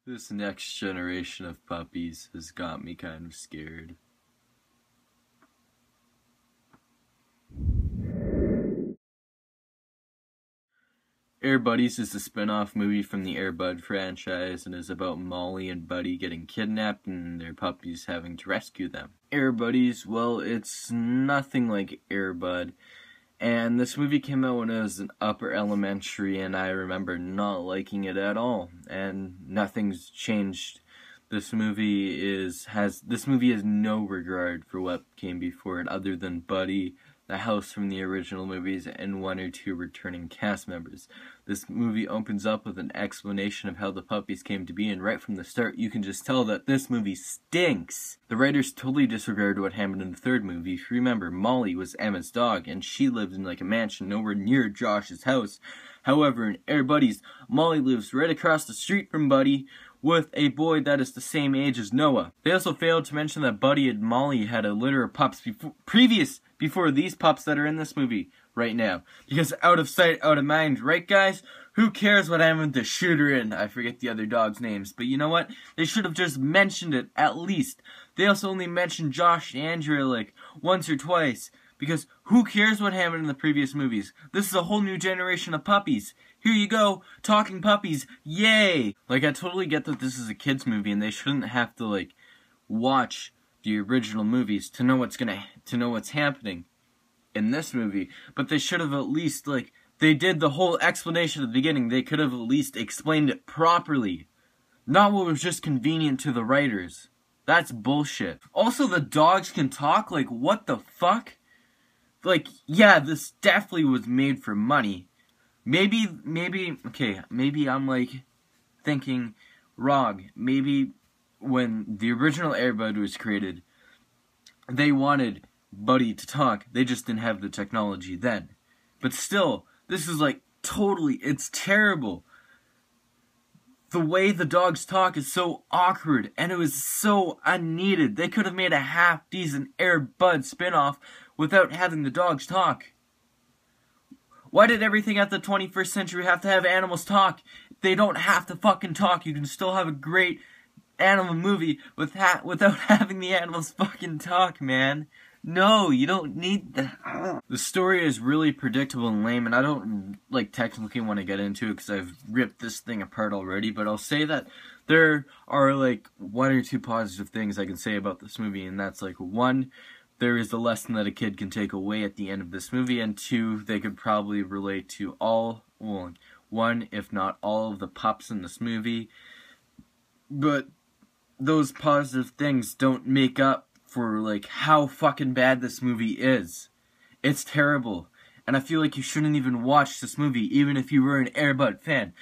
This next generation of puppies has got me kind of scared. Air Buddies is a spin-off movie from the Air Bud franchise and is about Molly and Buddy getting kidnapped and their puppies having to rescue them. Air Buddies, well, it's nothing like Air Bud. And this movie came out when I was in upper elementary, and I remember not liking it at all. And nothing's changed. This movie has no regard for what came before it, other than Buddy, the house from the original movies, and one or two returning cast members. This movie opens up with an explanation of how the puppies came to be, and right from the start you can just tell that this movie stinks. The writers totally disregarded what happened in the third movie. If you remember, Molly was Emma's dog, and she lived in like a mansion nowhere near Josh's house. However, in Air Buddies, Molly lives right across the street from Buddy, with a boy that is the same age as Noah. They also failed to mention that Buddy and Molly had a litter of pups before these pups that are in this movie right now. Because out of sight, out of mind, right guys? Who cares what happened with the shooter and I forget the other dogs' names, but you know what? They should have just mentioned it, at least. They also only mentioned Josh and Andrea like once or twice. Because who cares what happened in the previous movies? This is a whole new generation of puppies. Here you go, talking puppies, yay! Like, I totally get that this is a kid's movie and they shouldn't have to, like, watch the original movies to know what's happening in this movie. But they should have at least, like, they did the whole explanation at the beginning. They could have at least explained it properly. Not what was just convenient to the writers. That's bullshit. Also, the dogs can talk? Like, what the fuck? Like, yeah, this definitely was made for money. Maybe I'm, like, thinking wrong. Maybe when the original Air Bud was created, they wanted Buddy to talk. They just didn't have the technology then. But still, this is, like, totally, it's terrible. The way the dogs talk is so awkward, and it was so unneeded. They could have made a half-decent Air Bud spin-off without having the dogs talk. Why did everything at the 21st century have to have animals talk? They don't have to fucking talk. You can still have a great animal movie without having the animals fucking talk, man. No, you don't need that. The story is really predictable and lame, and I don't, like, technically want to get into it because I've ripped this thing apart already, but I'll say that there are, like, one or two positive things I can say about this movie, and that's, like, one, there is a lesson that a kid can take away at the end of this movie, and two, they could probably relate to one, if not all of the pups in this movie, but those positive things don't make up for, like, how fucking bad this movie is. It's terrible, and I feel like you shouldn't even watch this movie, even if you were an Air Bud fan.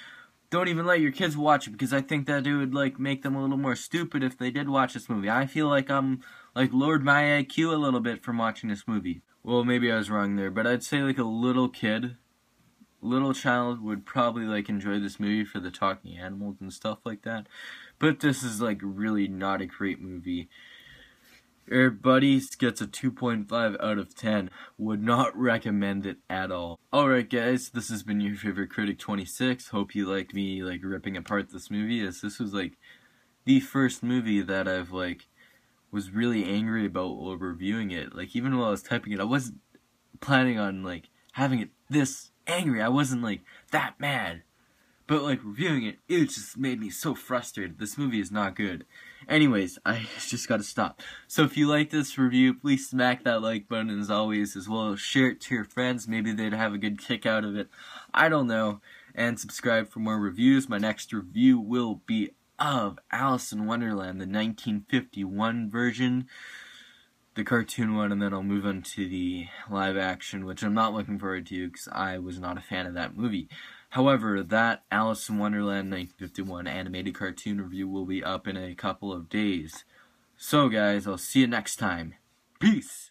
Don't even let your kids watch it, because I think that it would, like, make them a little more stupid if they did watch this movie. I feel like I'm, like, lowered my IQ a little bit from watching this movie. Well, maybe I was wrong there, but I'd say, like, a little child would probably, like, enjoy this movie for the talking animals and stuff like that. But this is, like, really not a great movie. Air Buddies gets a 2.5 out of 10. Would not recommend it at all. Alright guys, this has been your favorite critic 26. Hope you liked me, like, ripping apart this movie, as this was, like, the first movie that I've, like, was really angry about while reviewing it. Like, even while I was typing it, I wasn't planning on, like, having it this angry. I wasn't, like, that mad. But, like, reviewing it, it just made me so frustrated. This movie is not good. Anyways, I just gotta stop. So if you like this review, please smack that like button as always, as well as share it to your friends. Maybe they'd have a good kick out of it. I don't know. And subscribe for more reviews. My next review will be of Alice in Wonderland, the 1951 version. The cartoon one, and then I'll move on to the live action, which I'm not looking forward to because I was not a fan of that movie. However, that Alice in Wonderland 1951 animated cartoon review will be up in a couple of days. So guys, I'll see you next time. Peace!